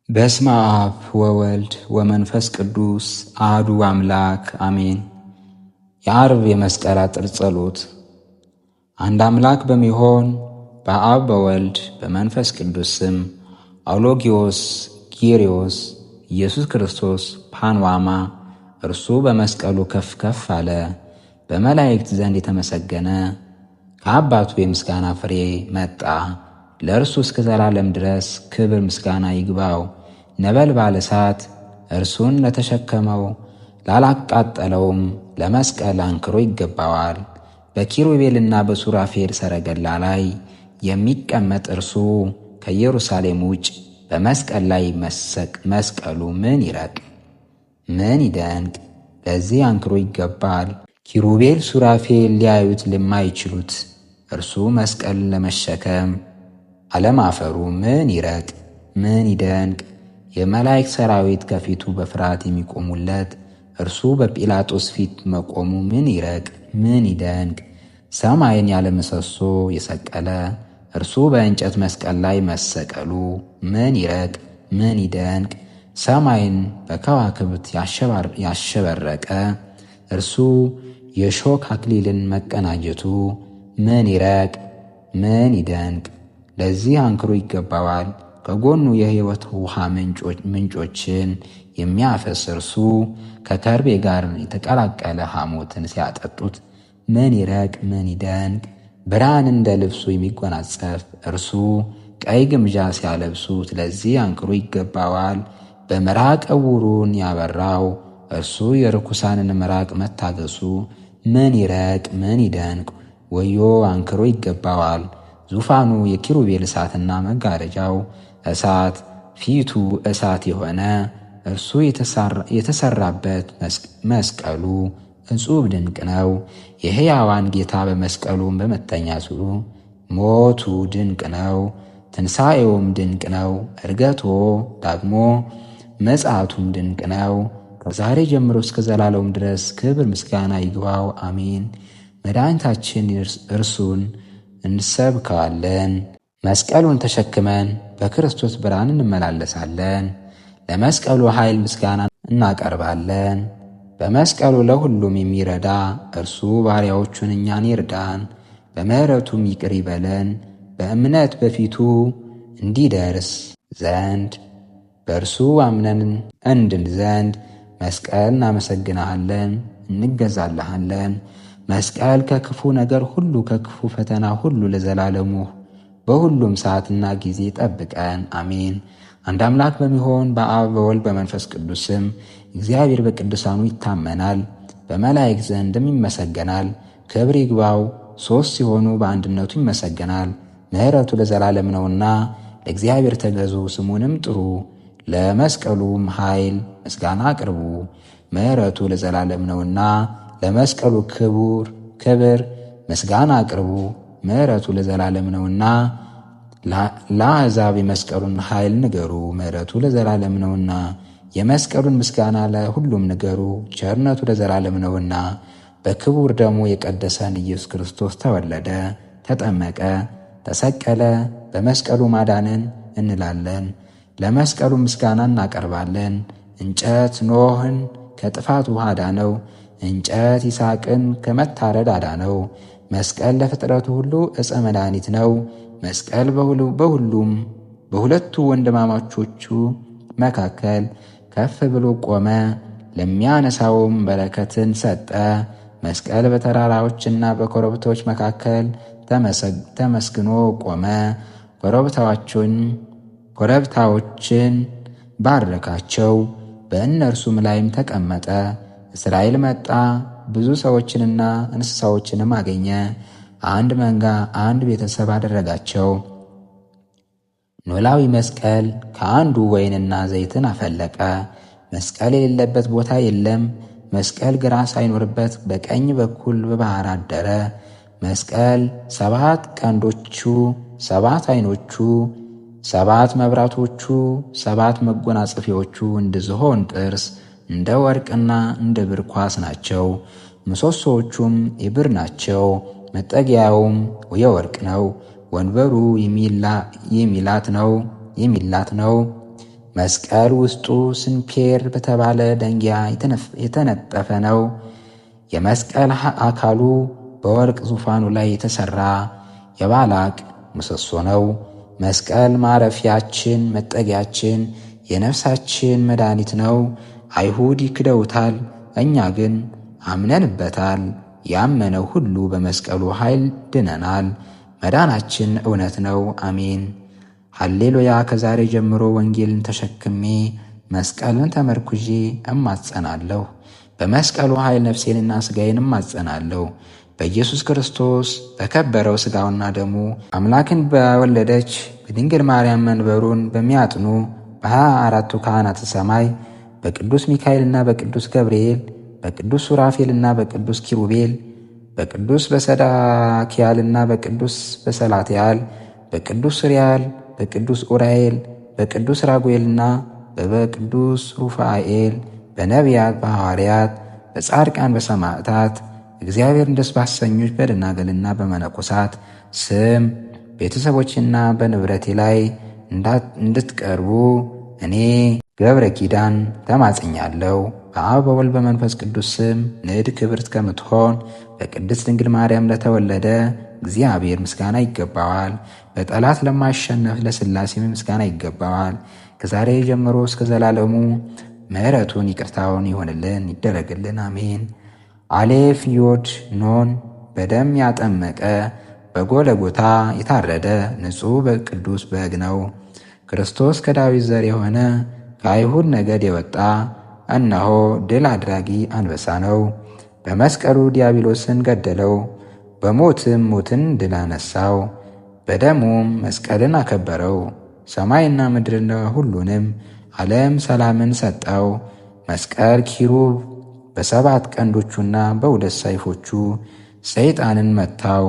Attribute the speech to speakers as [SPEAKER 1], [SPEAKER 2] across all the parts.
[SPEAKER 1] በስመ አብ ወወልድ ወመንፈስ ቅዱስ አሐዱ አምላክ አሜን። የዓርብ የመስቀል አጥር ጸሎት። አንድ አምላክ በሚሆን በአብ በወልድ በመንፈስ ቅዱስ ስም አውሎጊዮስ ጌርዮስ ኢየሱስ ክርስቶስ ፓንዋማ እርሱ በመስቀሉ ከፍ ከፍ አለ፣ በመላእክት ዘንድ የተመሰገነ ከአባቱ የምስጋና ፍሬ መጣ። ለእርሱ እስከ ዘላለም ድረስ ክብር ምስጋና ይግባው። ነበልባል እሳት እርሱን ለተሸከመው ላላቃጠለውም ለመስቀል አንክሮ ይገባዋል። በኪሩቤልና በሱራፌል ሰረገላ ላይ የሚቀመጥ እርሱ ከኢየሩሳሌም ውጭ በመስቀል ላይ መስቀሉ ምን ይረቅ ምን ይደንቅ! ለዚህ አንክሮ ይገባል። ኪሩቤል ሱራፌል ሊያዩት ለማይችሉት እርሱ መስቀል ለመሸከም አለማፈሩ ምን ይረቅ ምን ይደንቅ! የመላእክት ሰራዊት ከፊቱ በፍርሃት የሚቆሙለት እርሱ በጲላጦስ ፊት መቆሙ ምን ይረቅ ምን ይደንቅ! ሰማይን ያለ ምሰሶ የሰቀለ እርሱ በእንጨት መስቀል ላይ መሰቀሉ ምን ይረቅ ምን ይደንቅ! ሰማይን በከዋክብት ያሸበረቀ እርሱ የሾህ አክሊልን መቀናጀቱ ምን ይረቅ ምን ይደንቅ! ለዚህ አንክሮ ይገባዋል። ከጎኑ የሕይወት ውሃ ምንጮችን የሚያፈስ እርሱ ከከርቤ ጋር የተቀላቀለ ሐሞትን ሲያጠጡት ምን ይረቅ ምን ይደንቅ! ብርሃን እንደ ልብሱ የሚጎናጸፍ እርሱ ቀይ ግምጃ ሲያለብሱት ለዚህ አንክሮ ይገባዋል። በምራቅ ዕውሩን ያበራው እርሱ የርኩሳንን ምራቅ መታገሱ ምን ይረቅ ምን ይደንቅ! ወዮ አንክሮ ይገባዋል። ዙፋኑ የኪሩቤል እሳትና መጋረጃው እሳት ፊቱ እሳት የሆነ እርሱ የተሰራበት መስቀሉ እጹብ ድንቅ ነው። የሕያዋን ጌታ በመስቀሉም በመተኛቱ ሞቱ ድንቅ ነው፣ ትንሣኤውም ድንቅ ነው። ዕርገቶ ዳግሞ መጽአቱም ድንቅ ነው። ከዛሬ ጀምሮ እስከ ዘላለሙ ድረስ ክብር ምስጋና ይግባው አሜን። መድኃኒታችን እርሱን እንሰብከዋለን። መስቀሉን ተሸክመን በክርስቶስ ብርሃን እንመላለሳለን። ለመስቀሉ ኃይል ምስጋና እናቀርባለን። በመስቀሉ ለሁሉም የሚረዳ እርሱ ባሪያዎቹን እኛን ይርዳን፣ በምሕረቱም ይቅር ይበለን። በእምነት በፊቱ እንዲደርስ ዘንድ በእርሱ አምነን እንድን ዘንድ መስቀል እናመሰግንሃለን፣ እንገዛልሃለን። መስቀል ከክፉ ነገር ሁሉ ከክፉ ፈተና ሁሉ ለዘላለሙ በሁሉም ሰዓትና ጊዜ ጠብቀን አሜን። አንድ አምላክ በሚሆን በአብ በወልድ በመንፈስ ቅዱስ ስም እግዚአብሔር በቅዱሳኑ ይታመናል፣ በመላእክት ዘንድም ይመሰገናል። ክብር ይግባው። ሦስት ሲሆኑ በአንድነቱ ይመሰገናል። ምሕረቱ ለዘላለም ነውና ለእግዚአብሔር ተገዙ፣ ስሙንም ጥሩ። ለመስቀሉም ኃይል ምስጋና አቅርቡ። ምሕረቱ ለዘላለም ነውና ለመስቀሉ ክብር ምስጋና አቅርቡ። ምሕረቱ ለዘላለም ነውና ለአሕዛብ የመስቀሉን ኃይል ንገሩ። ምሕረቱ ለዘላለም ነውና የመስቀሉን ምስጋና ለሁሉም ንገሩ። ቸርነቱ ለዘላለም ነውና በክቡር ደሙ የቀደሰን ኢየሱስ ክርስቶስ ተወለደ፣ ተጠመቀ፣ ተሰቀለ። በመስቀሉ ማዳንን እንላለን፣ ለመስቀሉ ምስጋና እናቀርባለን። እንጨት ኖኅን ከጥፋት ውሃ አዳነው፣ እንጨት ይስሐቅን ከመታረድ አዳነው። መስቀል ለፍጥረቱ ሁሉ ዕፀ መድኃኒት ነው። መስቀል በሁለቱ ወንድማማቾቹ መካከል ከፍ ብሎ ቆመ፣ ለሚያነሳውም በረከትን ሰጠ። መስቀል በተራራዎችና በኮረብታዎች መካከል ተመስግኖ ቆመ፣ ኮረብታዎችን ባረካቸው፣ በእነርሱም ላይም ተቀመጠ። እስራኤል መጣ፣ ብዙ ሰዎችንና እንስሳዎችንም አገኘ። አንድ መንጋ አንድ ቤተሰብ አደረጋቸው። ኖላዊ መስቀል ከአንዱ ወይንና ዘይትን አፈለቀ። መስቀል የሌለበት ቦታ የለም። መስቀል ግራ ሳይኖርበት በቀኝ በኩል በባሕር አደረ። መስቀል 7 ቀንዶቹ፣ 7 ዓይኖቹ፣ 7 መብራቶቹ፣ 7 መጎናጸፊያዎቹ እንደ ዝሆን ጥርስ እንደ ወርቅና እንደ ብር ኳስ ናቸው። ምሰሶዎቹም የብር ናቸው። መጠጊያውም የወርቅ ነው። ወንበሩ የሚላት ነው። መስቀል ውስጡ ስንፔር በተባለ ደንጊያ የተነጠፈ ነው። የመስቀል አካሉ በወርቅ ዙፋኑ ላይ የተሠራ የባላቅ ምሰሶ ነው። መስቀል ማረፊያችን፣ መጠጊያችን፣ የነፍሳችን መድኃኒት ነው። አይሁድ ይክደውታል፣ እኛ ግን አምነንበታል። ያመነው ሁሉ በመስቀሉ ኃይል ድነናል። መዳናችን እውነት ነው። አሜን። ሃሌሉያ። ከዛሬ ጀምሮ ወንጌልን ተሸክሜ መስቀልን ተመርኩዤ እማጸናለሁ። በመስቀሉ ኃይል ነፍሴንና ሥጋዬን እማጸናለሁ። በኢየሱስ ክርስቶስ በከበረው ሥጋውና ደሙ አምላክን በወለደች በድንግል ማርያም መንበሩን በሚያጥኑ በ24ቱ ካህናተ ሰማይ በቅዱስ ሚካኤልና በቅዱስ ገብርኤል በቅዱስ ሱራፌልና በቅዱስ ኪሩቤል በቅዱስ በሰዳክያልና በቅዱስ በሰላትያል በቅዱስ ሱሪያል በቅዱስ ኡራኤል በቅዱስ ራጉኤልና በቅዱስ ሩፋኤል በነቢያት በሐዋርያት በጻድቃን በሰማዕታት እግዚአብሔርን ደስ ባሰኞች በደናግልና በመነኮሳት ስም ቤተሰቦችና በንብረቴ ላይ እንድትቀርቡ እኔ ገብረ ኪዳን ተማጽኛለሁ። በአብ በወልድ በመንፈስ ቅዱስ ስም ንድ ክብርት ከምትሆን በቅድስት ድንግል ማርያም ለተወለደ እግዚአብሔር ምስጋና ይገባዋል። በጠላት ለማሸነፍ ለሥላሴም ምስጋና ይገባዋል። ከዛሬ ጀምሮ እስከ ዘላለሙ ምሕረቱን ይቅርታውን ይሆንልን ይደረግልን፣ አሜን። አሌፍ ዮድ ኖን በደም ያጠመቀ በጎለጎታ የታረደ ንጹሕ በቅዱስ በግ ነው። ክርስቶስ ከዳዊት ዘር የሆነ ከአይሁድ ነገድ የወጣ እነሆ ድል አድራጊ አንበሳ ነው። በመስቀሉ ዲያብሎስን ገደለው፣ በሞትም ሞትን ድል አነሳው። በደሙም መስቀልን አከበረው። ሰማይና ምድርን ሁሉንም ዓለም ሰላምን ሰጠው። መስቀል ኪሩብ በሰባት ቀንዶቹና በሁለት ሰይፎቹ ሰይጣንን መታው።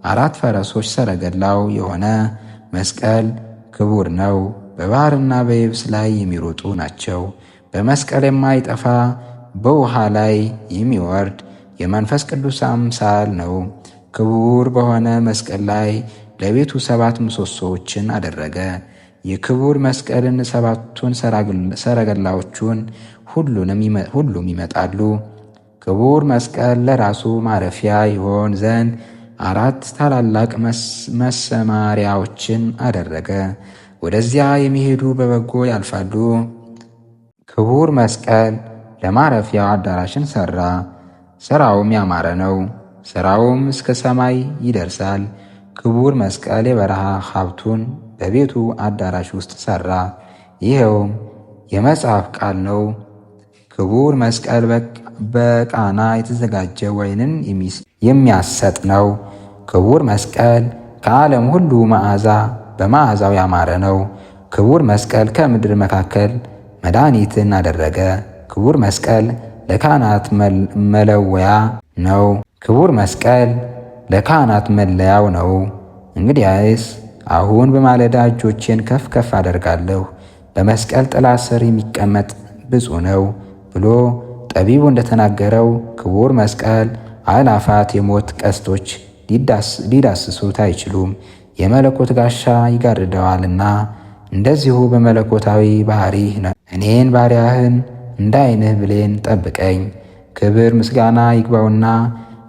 [SPEAKER 1] 4 ፈረሶች ሰረገላው የሆነ መስቀል ክቡር ነው። በባሕርና በየብስ ላይ የሚሮጡ ናቸው። በመስቀል የማይጠፋ በውሃ ላይ የሚወርድ የመንፈስ ቅዱስ አምሳል ነው። ክቡር በሆነ መስቀል ላይ ለቤቱ 7 ምሰሶዎችን አደረገ። የክቡር መስቀልን 7ቱን ሰረገላዎቹን ሁሉም ይመጣሉ። ክቡር መስቀል ለራሱ ማረፊያ ይሆን ዘንድ 4 ታላላቅ መሰማሪያዎችን አደረገ። ወደዚያ የሚሄዱ በበጎ ያልፋሉ። ክቡር መስቀል ለማረፊያው አዳራሽን ሠራ። ሥራውም ያማረ ነው። ሥራውም እስከ ሰማይ ይደርሳል። ክቡር መስቀል የበረሃ ሀብቱን በቤቱ አዳራሽ ውስጥ ሠራ። ይኸውም የመጽሐፍ ቃል ነው። ክቡር መስቀል በቃና የተዘጋጀ ወይንን የሚያሰጥ ነው። ክቡር መስቀል ከዓለም ሁሉ መዓዛ በመዓዛው ያማረ ነው። ክቡር መስቀል ከምድር መካከል መድኃኒትን አደረገ። ክቡር መስቀል ለካህናት መለወያ ነው። ክቡር መስቀል ለካህናት መለያው ነው። እንግዲያስ አሁን በማለዳ እጆቼን ከፍ ከፍ አደርጋለሁ፣ በመስቀል ጥላ ስር የሚቀመጥ ብፁዕ ነው ብሎ ጠቢቡ እንደተናገረው ክቡር መስቀል አእላፋት የሞት ቀስቶች ሊዳስሱት አይችሉም፣ የመለኮት ጋሻ ይጋርደዋልና። እንደዚሁ በመለኮታዊ ባሕሪህ እኔን ባሪያህን እንደ ዓይንህ ብሌን ጠብቀኝ። ክብር ምስጋና ይግባውና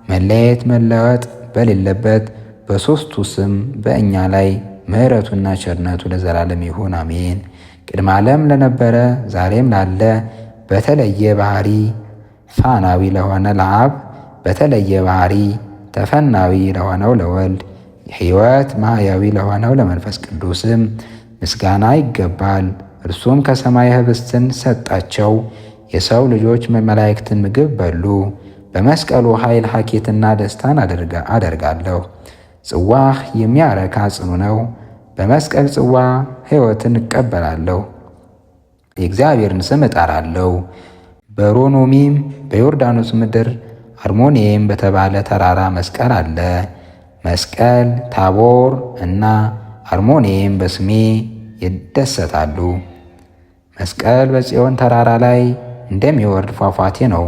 [SPEAKER 1] መለየት መለወጥ በሌለበት በሦስቱ ስም በእኛ ላይ ምሕረቱና ቸርነቱ ለዘላለም ይሁን አሜን። ቅድመ ዓለም ለነበረ ዛሬም ላለ በተለየ ባሕሪ ፋናዊ ለሆነ ለአብ በተለየ ባሕሪ ተፈናዊ ለሆነው ለወልድ ሕይወት ማሕያዊ ለሆነው ለመንፈስ ቅዱስም ምስጋና ይገባል። እርሱም ከሰማይ ኅብስትን ሰጣቸው፣ የሰው ልጆች መላእክትን ምግብ በሉ። በመስቀሉ ኃይል ሐኬትና ደስታን አደርጋለሁ። ጽዋህ የሚያረካ ጽኑ ነው። በመስቀል ጽዋ ሕይወትን እቀበላለሁ። የእግዚአብሔርን ስም እጠራለሁ። በሮኖሚም በዮርዳኖስ ምድር አርሞንኤም በተባለ ተራራ መስቀል አለ። መስቀል ታቦር እና አርሞንኤም በስሜ ይደሰታሉ። መስቀል በጽዮን ተራራ ላይ እንደሚወርድ ፏፏቴ ነው።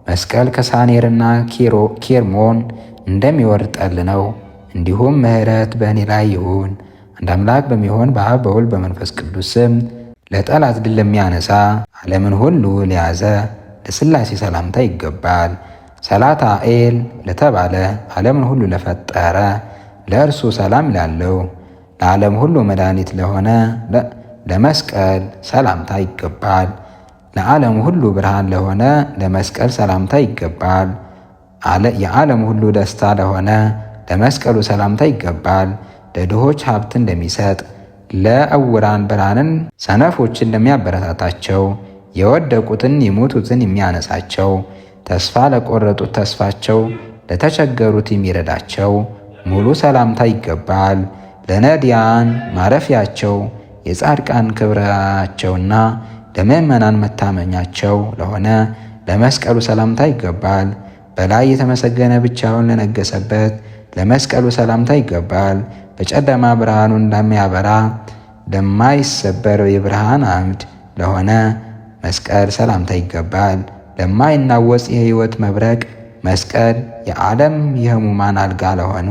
[SPEAKER 1] መስቀል ከሳኔርና ኬርሞን እንደሚወርድ ጠል ነው። እንዲሁም ምሕረት በእኔ ላይ ይሁን። አንድ አምላክ በሚሆን በአብ በወልድ በመንፈስ ቅዱስ ስም ለጠላት ድል ለሚያነሳ ዓለምን ሁሉ ለያዘ ለሥላሴ ሰላምታ ይገባል። ሰላታኤል ለተባለ ዓለምን ሁሉ ለፈጠረ ለእርሱ ሰላም ይላለው። ለዓለም ሁሉ መድኃኒት ለሆነ ለመስቀል ሰላምታ ይገባል። ለዓለም ሁሉ ብርሃን ለሆነ ለመስቀል ሰላምታ ይገባል። የዓለም ሁሉ ደስታ ለሆነ ለመስቀሉ ሰላምታ ይገባል። ለድሆች ሀብትን እንደሚሰጥ ለዕውራን ብርሃንን ሰነፎችን ለሚያበረታታቸው የወደቁትን የሞቱትን የሚያነሳቸው ተስፋ ለቆረጡት ተስፋቸው ለተቸገሩት የሚረዳቸው ሙሉ ሰላምታ ይገባል። ለነዳያን ማረፊያቸው የጻድቃን ክብራቸውና ለምእመናን መታመኛቸው ለሆነ ለመስቀሉ ሰላምታ ይገባል። በላይ የተመሰገነ ብቻውን ለነገሰበት ለመስቀሉ ሰላምታ ይገባል። በጨለማ ብርሃኑን ለሚያበራ ለማይሰበር የብርሃን አምድ ለሆነ መስቀል ሰላምታ ይገባል። ለማይናወጽ የሕይወት መብረቅ መስቀል የዓለም የሕሙማን አልጋ ለሆኑ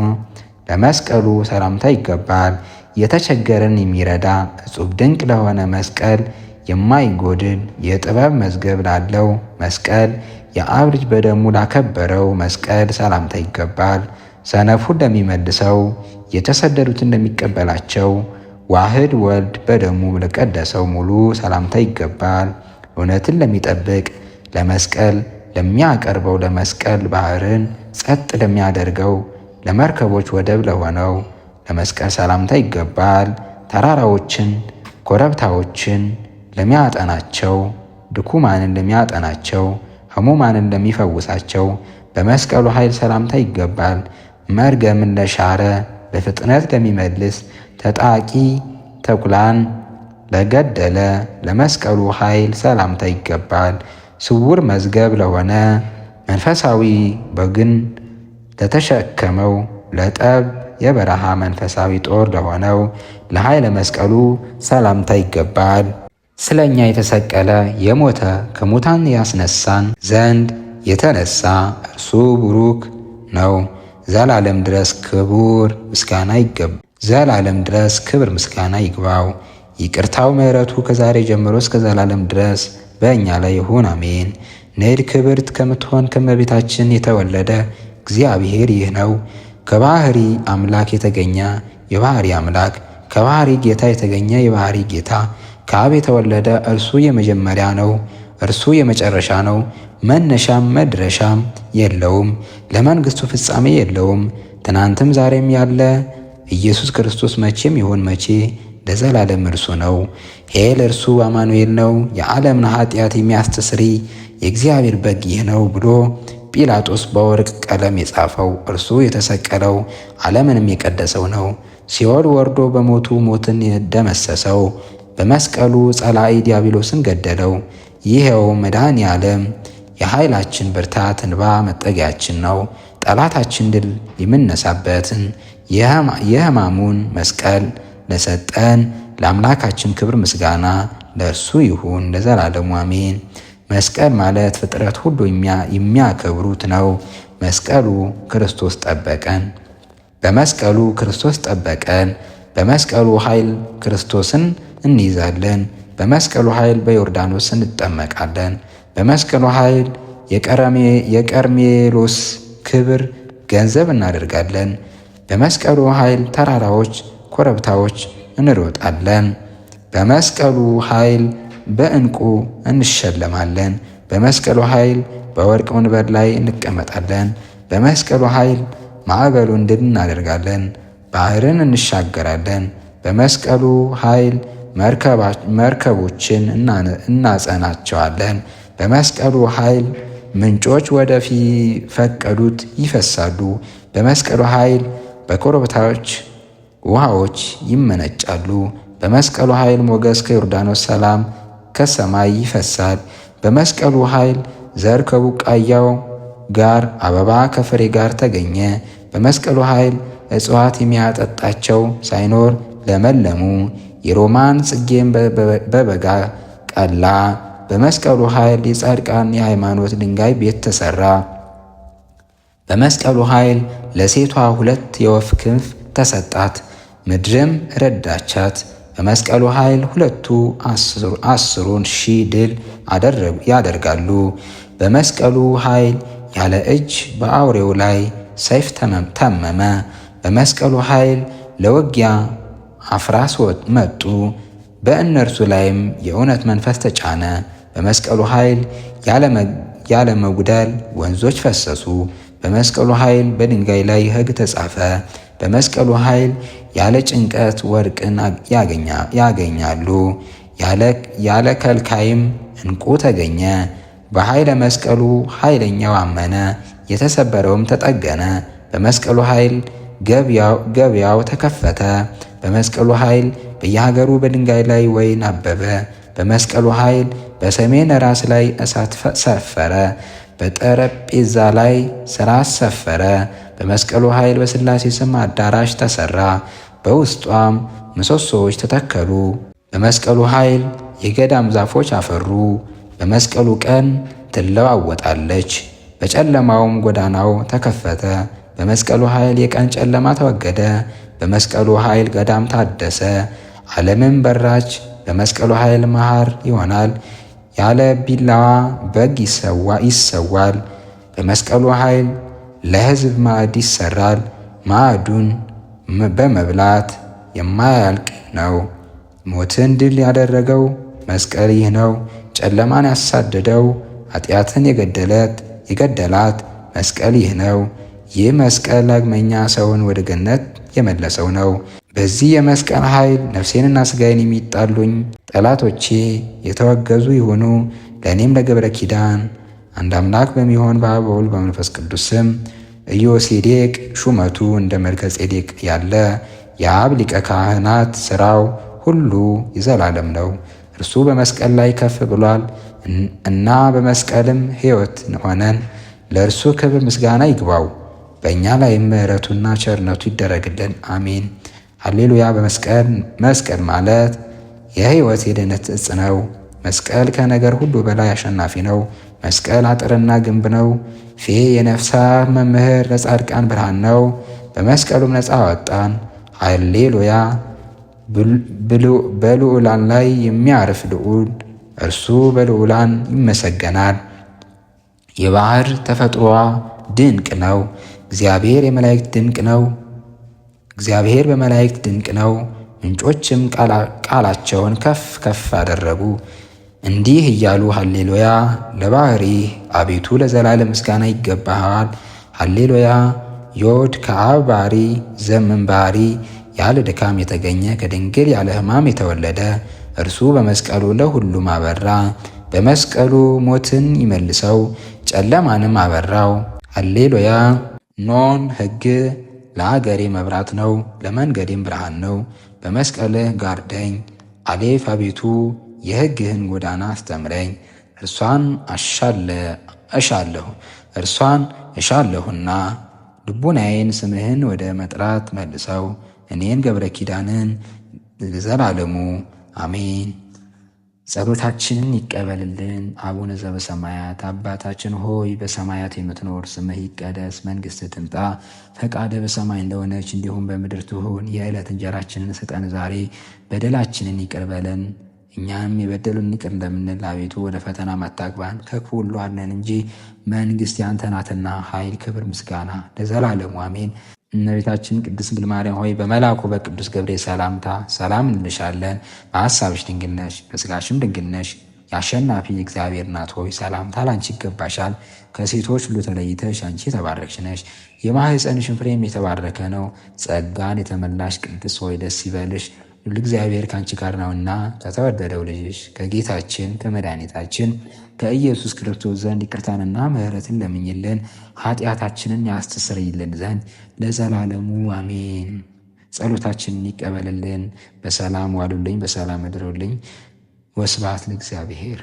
[SPEAKER 1] ለመስቀሉ ሰላምታ ይገባል። የተቸገረን የሚረዳ እጹብ ድንቅ ለሆነ መስቀል የማይጎድል የጥበብ መዝገብ ላለው መስቀል የአብ ልጅ በደሙ ላከበረው መስቀል ሰላምታ ይገባል። ሰነፉን ለሚመልሰው የተሰደዱትን እንደሚቀበላቸው ዋህድ ወልድ በደሙ ለቀደሰው ሙሉ ሰላምታ ይገባል። እውነትን ለሚጠብቅ ለመስቀል ለሚያቀርበው ለመስቀል ባህርን ጸጥ ለሚያደርገው ለመርከቦች ወደብ ለሆነው ለመስቀል ሰላምታ ይገባል። ተራራዎችን ኮረብታዎችን ለሚያጠናቸው ድኩማንን ለሚያጠናቸው ሕሙማንን ለሚፈውሳቸው በመስቀሉ ኃይል ሰላምታ ይገባል። መርገምን ለሻረ በፍጥነት ለሚመልስ ተጣቂ ተኩላን ለገደለ ለመስቀሉ ኃይል ሰላምታ ይገባል። ስውር መዝገብ ለሆነ መንፈሳዊ በግን ለተሸከመው ለጠብ የበረሃ መንፈሳዊ ጦር ለሆነው ለኃይለ መስቀሉ ሰላምታ ይገባል። ስለ እኛ የተሰቀለ የሞተ ከሙታን ያስነሳን ዘንድ የተነሳ እርሱ ቡሩክ ነው። ዘላለም ድረስ ክቡር ምስጋና ይገባል። ዘላለም ድረስ ክብር ምስጋና ይግባው። ይቅርታው ምሕረቱ ከዛሬ ጀምሮ እስከ ዘላለም ድረስ በእኛ ላይ ይሁን አሜን። ንዕድ ክብርት ከምትሆን ከእመቤታችን የተወለደ እግዚአብሔር ይህ ነው። ከባህሪ አምላክ የተገኘ የባህሪ አምላክ፣ ከባህሪ ጌታ የተገኘ የባህሪ ጌታ፣ ከአብ የተወለደ እርሱ የመጀመሪያ ነው፣ እርሱ የመጨረሻ ነው። መነሻም መድረሻም የለውም፣ ለመንግሥቱ ፍጻሜ የለውም። ትናንትም ዛሬም ያለ ኢየሱስ ክርስቶስ መቼም ይሁን መቼ ለዘላለም እርሱ ነው። ሄል እርሱ አማኑኤል ነው፣ የዓለምን ኃጢአት የሚያስተስሪ የእግዚአብሔር በግ ይህ ነው ብሎ ጲላጦስ በወርቅ ቀለም የጻፈው እርሱ የተሰቀለው ዓለምንም የቀደሰው ነው። ሲኦል ወርዶ በሞቱ ሞትን የደመሰሰው በመስቀሉ ጸላኢ ዲያብሎስን ገደለው። ይኸው መድኃኔ ዓለም የኃይላችን ብርታት እንባ መጠጊያችን ነው። ጠላታችን ድል የምነሳበትን የሕማሙን መስቀል ለሰጠን ለአምላካችን ክብር ምስጋና ለእርሱ ይሁን ለዘላለሙ አሜን። መስቀል ማለት ፍጥረት ሁሉ የሚያከብሩት ነው። መስቀሉ ክርስቶስ ጠበቀን። በመስቀሉ ክርስቶስ ጠበቀን። በመስቀሉ ኃይል ክርስቶስን እንይዛለን። በመስቀሉ ኃይል በዮርዳኖስ እንጠመቃለን። በመስቀሉ ኃይል የቀርሜሎስ ክብር ገንዘብ እናደርጋለን። በመስቀሉ ኃይል ተራራዎች፣ ኮረብታዎች እንሮጣለን። በመስቀሉ ኃይል በዕንቁ እንሸለማለን። በመስቀሉ ኃይል በወርቅ ወንበር ላይ እንቀመጣለን። በመስቀሉ ኃይል ማዕበሉን ድል እናደርጋለን፣ ባህርን እንሻገራለን። በመስቀሉ ኃይል መርከቦችን እናጸናቸዋለን። በመስቀሉ ኃይል ምንጮች ወደ ፈቀዱት ይፈሳሉ። በመስቀሉ ኃይል በኮረብታዎች ውሃዎች ይመነጫሉ። በመስቀሉ ኃይል ሞገስ ከዮርዳኖስ ሰላም ከሰማይ ይፈሳል። በመስቀሉ ኃይል ዘር ከቡቃያው ጋር አበባ ከፍሬ ጋር ተገኘ። በመስቀሉ ኃይል እጽዋት የሚያጠጣቸው ሳይኖር ለመለሙ። የሮማን ጽጌም በበጋ ቀላ። በመስቀሉ ኃይል የጻድቃን የሃይማኖት ድንጋይ ቤት ተሠራ። በመስቀሉ ኃይል ለሴቷ 2 የወፍ ክንፍ ተሰጣት፣ ምድርም ረዳቻት። በመስቀሉ ኃይል ሁለቱ 10,000 ድል ያደርጋሉ። በመስቀሉ ኃይል ያለ እጅ በአውሬው ላይ ሰይፍ ተመመ። በመስቀሉ ኃይል ለውጊያ አፍራስ መጡ። በእነርሱ ላይም የእውነት መንፈስ ተጫነ። በመስቀሉ ኃይል ያለ መጉደል ወንዞች ፈሰሱ። በመስቀሉ ኃይል በድንጋይ ላይ ሕግ ተጻፈ። በመስቀሉ ኃይል ያለ ጭንቀት ወርቅን ያገኛሉ። ያለ ከልካይም ዕንቁ ተገኘ። በኃይለ መስቀሉ ኃይለኛው አመነ፣ የተሰበረውም ተጠገነ። በመስቀሉ ኃይል ገበያው ተከፈተ። በመስቀሉ ኃይል በየሀገሩ በድንጋይ ላይ ወይን አበበ። በመስቀሉ ኃይል በሰሜን ራስ ላይ እሳት ሰፈረ። በጠረጴዛ ላይ ሥርዓት ሰፈረ። በመስቀሉ ኃይል በሥላሴ ስም አዳራሽ ተሠራ፣ በውስጧም ምሰሶዎች ተተከሉ። በመስቀሉ ኃይል የገዳም ዛፎች አፈሩ። በመስቀሉ ቀን ትለዋወጣለች፣ በጨለማውም ጎዳናው ተከፈተ። በመስቀሉ ኃይል የቀን ጨለማ ተወገደ። በመስቀሉ ኃይል ገዳም ታደሰ፣ ዓለምም በራች። በመስቀሉ ኃይል መሐር ይሆናል፣ ያለ ቢላዋ በግ ይሰዋል። በመስቀሉ ኃይል ለሕዝብ ማዕድ ይሰራል፣ ማዕዱን በመብላት የማያልቅ ነው። ሞትን ድል ያደረገው መስቀል ይህ ነው። ጨለማን ያሳደደው ኃጢአትን የገደላት መስቀል ይህ ነው። ይህ መስቀል ዳግመኛ ሰውን ወደ ገነት የመለሰው ነው። በዚህ የመስቀል ኃይል ነፍሴንና ሥጋዬን የሚጣሉኝ ጠላቶቼ የተወገዙ ይሁኑ። ለእኔም ለገብረ ኪዳን አንድ አምላክ በሚሆን በአብ በወልድ በመንፈስ ቅዱስ ስም ኢዮሴዴቅ ሹመቱ እንደ መልከ ጼዴቅ ያለ የአብ ሊቀ ካህናት ሥራው ሁሉ የዘላለም ነው። እርሱ በመስቀል ላይ ከፍ ብሏል እና በመስቀልም ሕይወት ሆነን። ለእርሱ ክብር ምስጋና ይግባው፣ በእኛ ላይም ምሕረቱና ቸርነቱ ይደረግልን፣ አሜን። ሃሌሉያ። መስቀል ማለት የሕይወት የድኅነት ዕፅ ነው። መስቀል ከነገር ሁሉ በላይ አሸናፊ ነው። መስቀል አጥርና ግንብ ነው። የነፍሳት መምህር ለጻድቃን ብርሃን ነው። በመስቀሉም ነፃ አወጣን። ሃሌሉያ። በልዑላን ላይ የሚያርፍ ልዑል እርሱ በልዑላን ይመሰገናል። የባህር ተፈጥሮዋ ድንቅ ነው። እግዚአብሔር በመላእክት ድንቅ ነው። ምንጮችም ቃላቸውን ከፍ ከፍ አደረጉ እንዲህ እያሉ ሃሌሉያ ለባሕርይህ አቤቱ ለዘላለም ምስጋና ይገባሃል። ሃሌሉያ ዮድ ከአብ ባሕሪ ዘምን ባሕሪ ያለ ድካም የተገኘ ከድንግል ያለ ሕማም የተወለደ እርሱ በመስቀሉ ለሁሉም አበራ። በመስቀሉ ሞትን ይመልሰው ጨለማንም አበራው። ሃሌሉያ ኖን ሕግ ለአገሬ መብራት ነው፣ ለመንገዴም ብርሃን ነው። በመስቀልህ ጋርደኝ። አሌፍ አቤቱ የሕግህን ጎዳና አስተምረኝ። እርሷን እሻለሁና ልቡናዬን ስምህን ወደ መጥራት መልሰው። እኔን ገብረ ኪዳንን ለዘላለሙ አሜን። ጸሎታችንን ይቀበልልን። አቡነ ዘበሰማያት አባታችን ሆይ በሰማያት የምትኖር ስምህ ይቀደስ፣ መንግሥትህ ትምጣ፣ ፈቃድህ በሰማይ እንደሆነች እንዲሁም በምድር ትሁን። የዕለት እንጀራችንን ስጠን ዛሬ፣ በደላችንን ይቅር በለን እኛም የበደሉን ይቅር እንደምንል። አቤቱ ወደ ፈተና አታግባን ከክፉ ሁሉ አድነን እንጂ መንግሥት ያንተ ናትና፣ ኃይል፣ ክብር፣ ምስጋና ለዘላለሙ አሜን። እመቤታችን ቅድስት ድንግል ማርያም ሆይ በመልአኩ በቅዱስ ገብርኤል ሰላምታ ሰላም እንልሻለን። በሐሳብሽ ድንግል ነሽ፣ በሥጋሽም ድንግል ነሽ። የአሸናፊ እግዚአብሔር እናት ሆይ ሰላምታ ላንቺ ይገባሻል። ከሴቶች ሁሉ ተለይተሽ አንቺ የተባረክሽ ነሽ፣ የማኅፀንሽን ፍሬም የተባረከ ነው። ጸጋን የተመላሽ ቅድስት ሆይ ደስ ይበልሽ፣ ሁሉ እግዚአብሔር ከአንቺ ጋር ነውና ከተወደደው ልጅሽ ከጌታችን ከመድኃኒታችን ከኢየሱስ ክርስቶስ ዘንድ ይቅርታንና ምሕረትን ለምኝልን ኃጢአታችንን ያስተሰርይልን ዘንድ ለዘላለሙ አሜን። ጸሎታችንን ይቀበልልን። በሰላም ዋሉልኝ፣ በሰላም እድሩልኝ። ወስብሐት ለእግዚአብሔር።